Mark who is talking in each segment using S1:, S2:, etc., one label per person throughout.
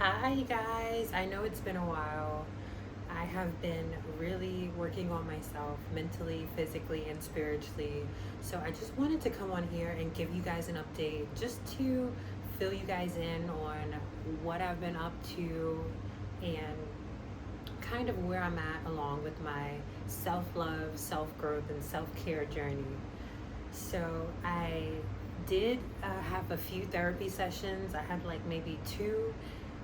S1: Hi guys, I know it's been a while. I have been really working on myself mentally, physically, and spiritually. So I just wanted to come on here and give you guys an update just to fill you guys in on what I've been up to and kind of where I'm at along with my self love, self growth, and self care journey. So I did have a few therapy sessions. I had like maybe two,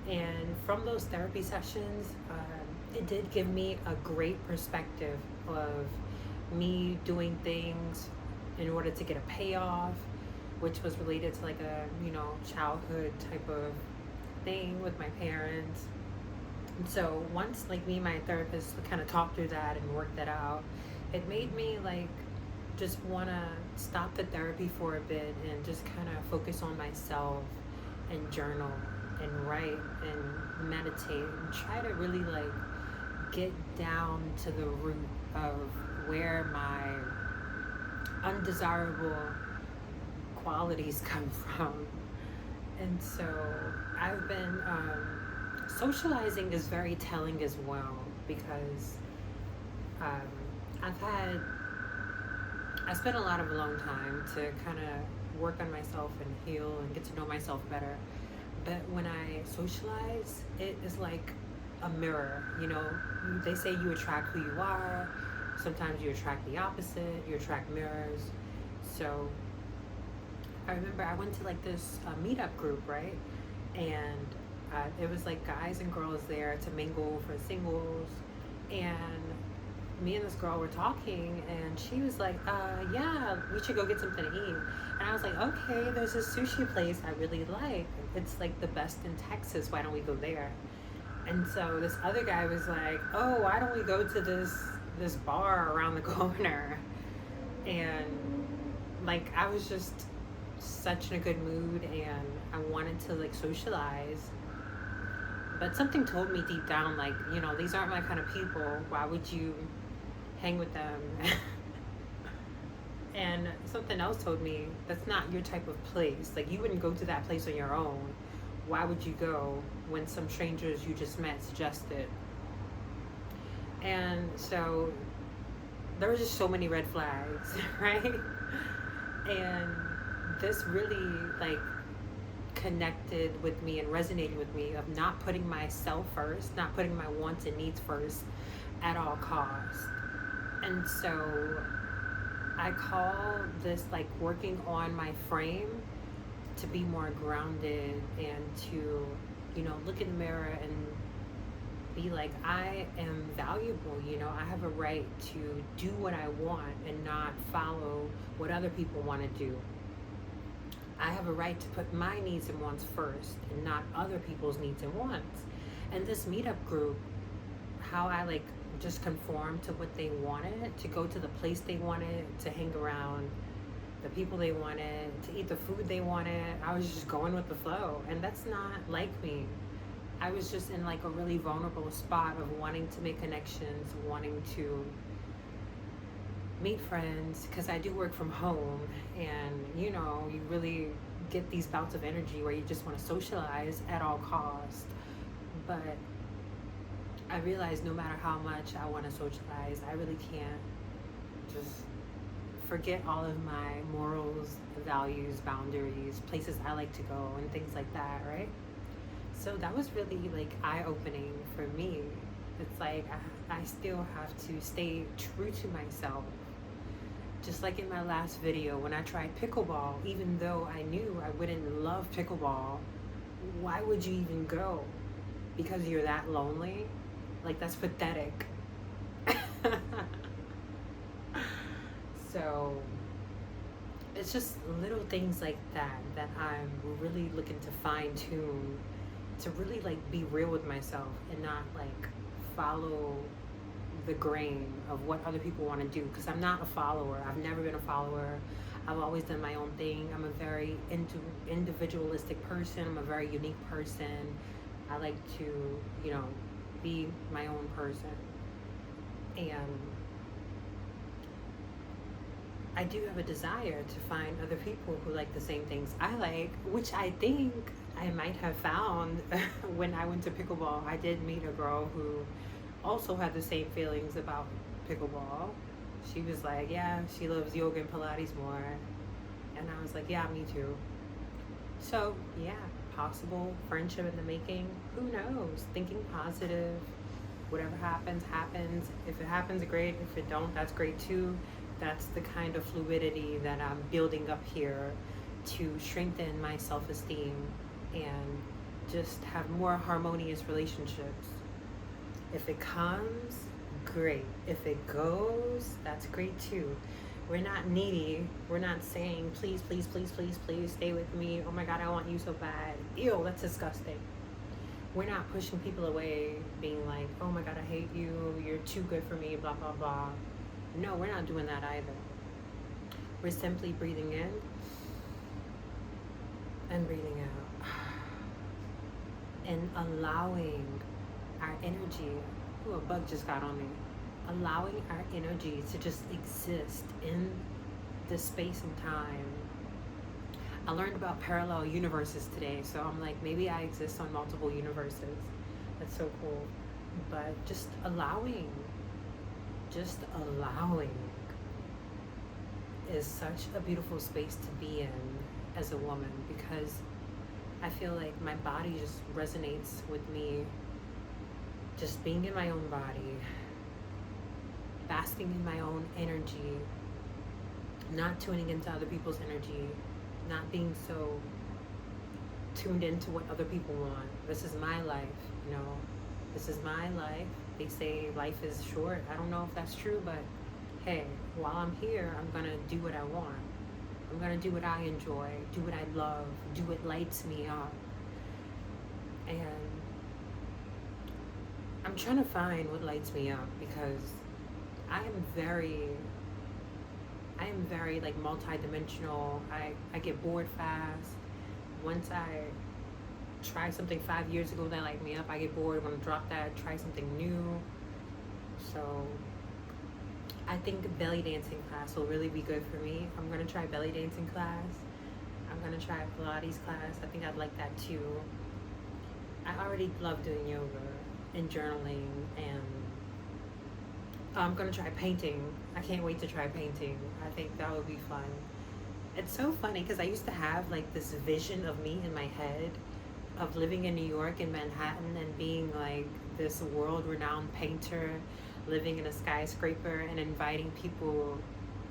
S1: and from those therapy sessions, it did give me a great perspective of me doing things in order to get a payoff, which was related to like a childhood type of thing with my parents. And so once like me and my therapist kind of talked through that and worked that out, it made me like just want to stop the therapy for a bit and just kind of focus on myself and journal and write and meditate and try to really like get down to the root of where my undesirable qualities come from. And so I've been socializing is very telling as well because um, I've had I spent a lot of alone time to kind of work on myself and heal and get to know myself better. But when I socialize, it is like a mirror. They say you attract who you are. Sometimes you attract the opposite. You attract mirrors. So I remember I went to like this meetup group, right? And it was like guys and girls there to mingle for singles. And me and this girl were talking, and she was like, yeah, we should go get something to eat. And I was like, okay, there's this sushi place I really like. It's like the best in Texas. Why don't we go there? And so this other guy was like, oh, why don't we go to this bar around the corner? And like I was just such in a good mood, and I wanted to like socialize. But something told me deep down, like, these aren't my kind of people. Why would you hang with them? And something else told me that's not your type of place. Like, you wouldn't go to that place on your own. Why would you go when some strangers you just met suggested? And so there was just so many red flags, right? And this really like connected with me and resonated with me of not putting myself first, not putting my wants and needs first at all costs. And so I call this like working on my frame to be more grounded and to, look in the mirror and be like, I am valuable, I have a right to do what I want and not follow what other people want to do. I have a right to put my needs and wants first and not other people's needs and wants. And this meetup group, how I like just conformed to what they wanted, to go to the place they wanted, to hang around the people they wanted, to eat the food they wanted. I was just going with the flow. And that's not like me. I was just in like a really vulnerable spot of wanting to make connections, wanting to meet friends, because I do work from home, and you really get these bouts of energy where you just want to socialize at all costs. But I realize no matter how much I want to socialize, I really can't just forget all of my morals, values, boundaries, places I like to go, and things like that, right? So that was really like eye-opening for me. It's like I still have to stay true to myself. Just like in my last video when I tried pickleball, even though I knew I wouldn't love pickleball, why would you even go? Because you're that lonely? Like, that's pathetic. So it's just little things like that that I'm really looking to fine tune, to really like be real with myself and not like follow the grain of what other people want to do, because I'm not a follower. I've never been a follower. I've always done my own thing. I'm a very individualistic person. I'm a very unique person. I like to, be my own person. And I do have a desire to find other people who like the same things I like, which I think I might have found when I went to pickleball. I did meet a girl who also had the same feelings about pickleball. She was like, yeah, she loves yoga and Pilates more. And I was like, yeah, me too. So, yeah, possible friendship in the making. Who knows? Thinking positive. Whatever happens, happens. If it happens, great. If it don't, that's great too. That's the kind of fluidity that I'm building up here to strengthen my self-esteem and just have more harmonious relationships. If it comes, great. If it goes, that's great too. We're not needy. We're not saying, please, please, please, please, please stay with me. Oh my God, I want you so bad. Ew, that's disgusting. We're not pushing people away, being like, oh my God, I hate you. You're too good for me, blah, blah, blah. No, we're not doing that either. We're simply breathing in and breathing out. And allowing our energy. Ooh, a bug just got on me. Allowing our energy to just exist in this space and time. I learned about parallel universes today, so I'm like, maybe I exist on multiple universes. That's so cool. But just allowing is such a beautiful space to be in as a woman, because I feel like my body just resonates with me just being in my own body, basking in my own energy, not tuning into other people's energy, not being so tuned into what other people want. This is my life, you know. This is my life. They say life is short. I don't know if that's true, but hey, while I'm here, I'm gonna do what I want. I'm gonna do what I enjoy, do what I love, do what lights me up. And I'm trying to find what lights me up, because I am very like multi-dimensional. I get bored fast. Once I try something 5 years ago that light me up, I get bored, want to drop that, try something new. So I think belly dancing class will really be good for me. I'm gonna try belly dancing class. I'm gonna try Pilates class. I think I'd like that too. I already love doing yoga and journaling, and I'm gonna try painting. I can't wait to try painting. I think that would be fun. It's so funny because I used to have like this vision of me in my head of living in New York in Manhattan and being like this world-renowned painter, living in a skyscraper and inviting people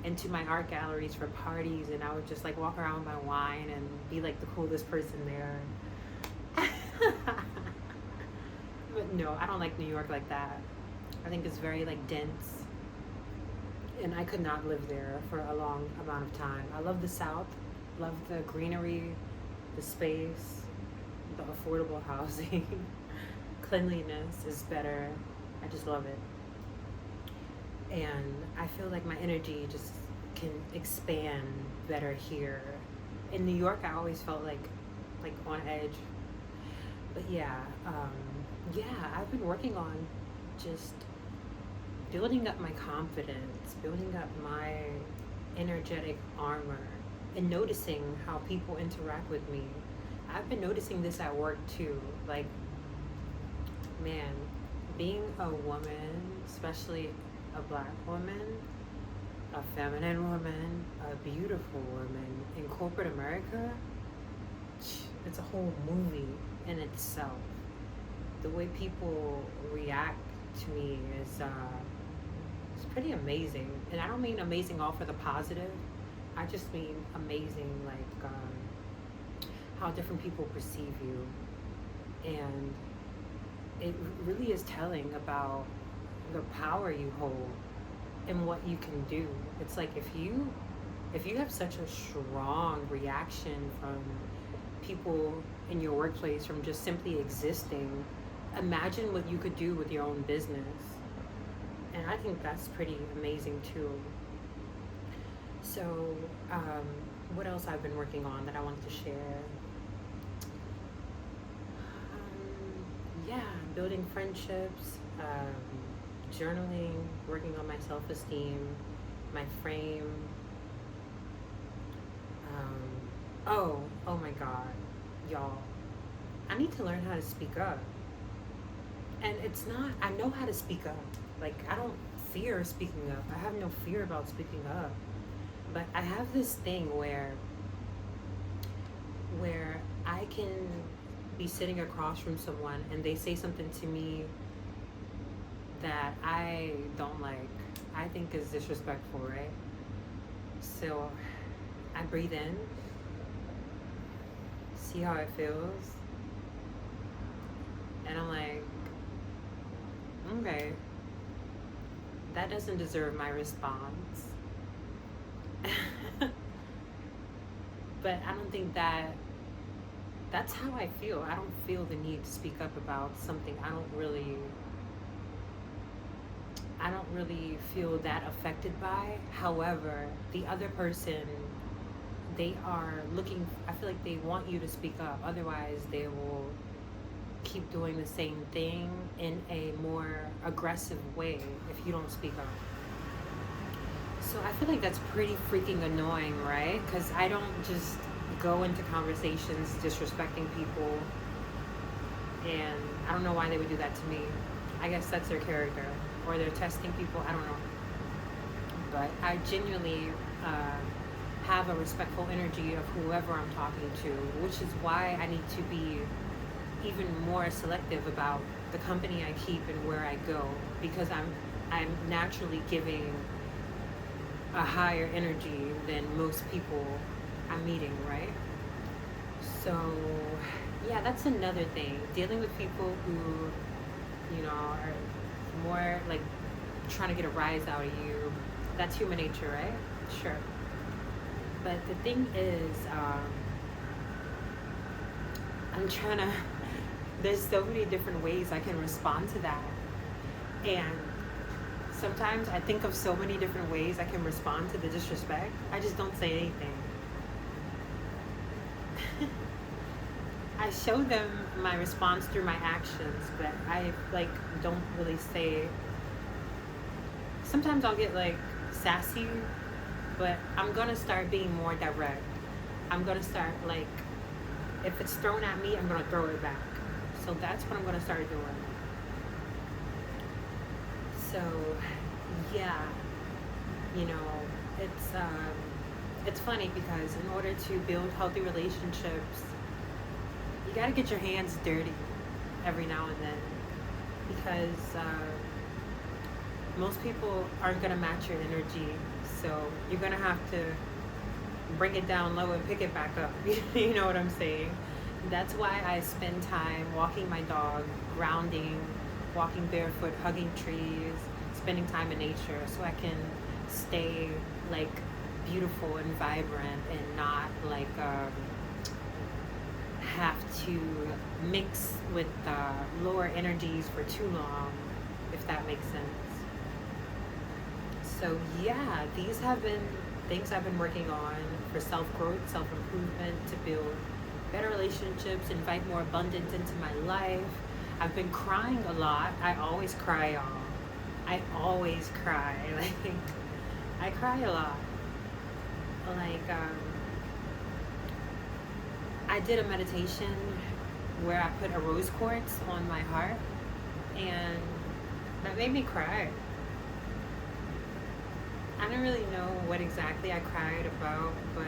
S1: into my art galleries for parties, and I would just like walk around with my wine and be like the coolest person there. But no, I don't like New York like that. I think it's very like dense, and I could not live there for a long amount of time. I love the South, love the greenery, the space, the affordable housing. Cleanliness is better. I just love it. And I feel like my energy just can expand better here. In New York, I always felt like on edge. But yeah, I've been working on just building up my confidence, building up my energetic armor, and noticing how people interact with me. I've been noticing this at work too. Like, man, being a woman, especially a black woman, a feminine woman, a beautiful woman in corporate America, it's a whole movie in itself. The way people react to me is it's pretty amazing. And I don't mean amazing all for the positive. I just mean amazing like how different people perceive you. And it really is telling about the power you hold and what you can do. It's like if you have such a strong reaction from people in your workplace from just simply existing, imagine what you could do with your own business. And I think that's pretty amazing too. So what else I've been working on that I wanted to share? Building friendships, journaling, working on my self-esteem, my frame. Oh my God, y'all. I need to learn how to speak up. And it's not, I know how to speak up. Like, I don't fear speaking up. I have no fear about speaking up. But I have this thing where I can be sitting across from someone and they say something to me that I don't like, I think is disrespectful, right? So I breathe in, see how it feels, and I'm like, okay, that doesn't deserve my response. But I don't think that's how I feel. I don't feel the need to speak up about something I don't really feel that affected by. However, the other person, they are looking, I feel like they want you to speak up. Otherwise, they will keep doing the same thing in a more aggressive way if you don't speak up. So I feel like that's pretty freaking annoying, right? Because I don't just go into conversations disrespecting people, and I don't know why they would do that to me. I guess that's their character, or they're testing people, I don't know. But I genuinely have a respectful energy of whoever I'm talking to, which is why I need to be even more selective about the company I keep and where I go, because I'm naturally giving a higher energy than most people I'm meeting, right? So yeah, that's another thing. Dealing with people who, are more like trying to get a rise out of you. That's human nature, right? Sure. But the thing is, I'm trying to, there's so many different ways I can respond to that. And sometimes I think of so many different ways I can respond to the disrespect. I just don't say anything. I show them my response through my actions, but I don't really say. Sometimes I'll get sassy, but I'm gonna start being more direct. I'm gonna start if it's thrown at me, I'm gonna throw it back. So that's what I'm gonna start doing. So yeah, it's funny because in order to build healthy relationships, you got to get your hands dirty every now and then, because most people aren't going to match your energy. So you're going to have to bring it down low and pick it back up. You know what I'm saying? That's why I spend time walking my dog, grounding, walking barefoot, hugging trees, spending time in nature, so I can stay beautiful and vibrant and not have to mix with lower energies for too long, if that makes sense. So yeah, these have been things I've been working on for self-growth, self-improvement, to build better relationships, invite more abundance into my life. I've been crying a lot. I always cry, y'all. I always cry. I cry a lot. I did a meditation where I put a rose quartz on my heart, and that made me cry. I don't really know what exactly I cried about, but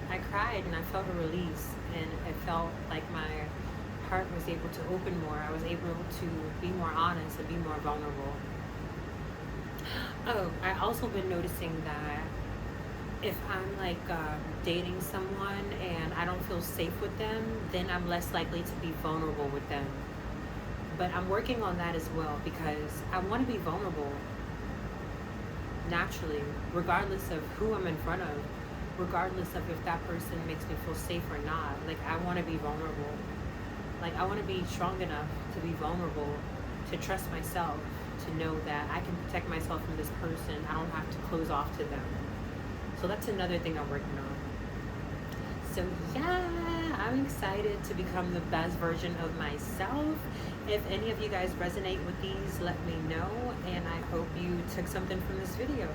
S1: I cried and I felt a release, and it felt like my heart was able to open more. I was able to be more honest and be more vulnerable. Oh, I also been noticing that if I'm dating someone and I don't feel safe with them, then I'm less likely to be vulnerable with them. But I'm working on that as well, because I want to be vulnerable naturally, regardless of who I'm in front of, regardless of if that person makes me feel safe or not. I want to be vulnerable. I want to be strong enough to be vulnerable, to trust myself, to know that I can protect myself from this person. I don't have to close off to them. So that's another thing I'm working on. So yeah, I'm excited to become the best version of myself. If any of you guys resonate with these, let me know, and I hope you took something from this video.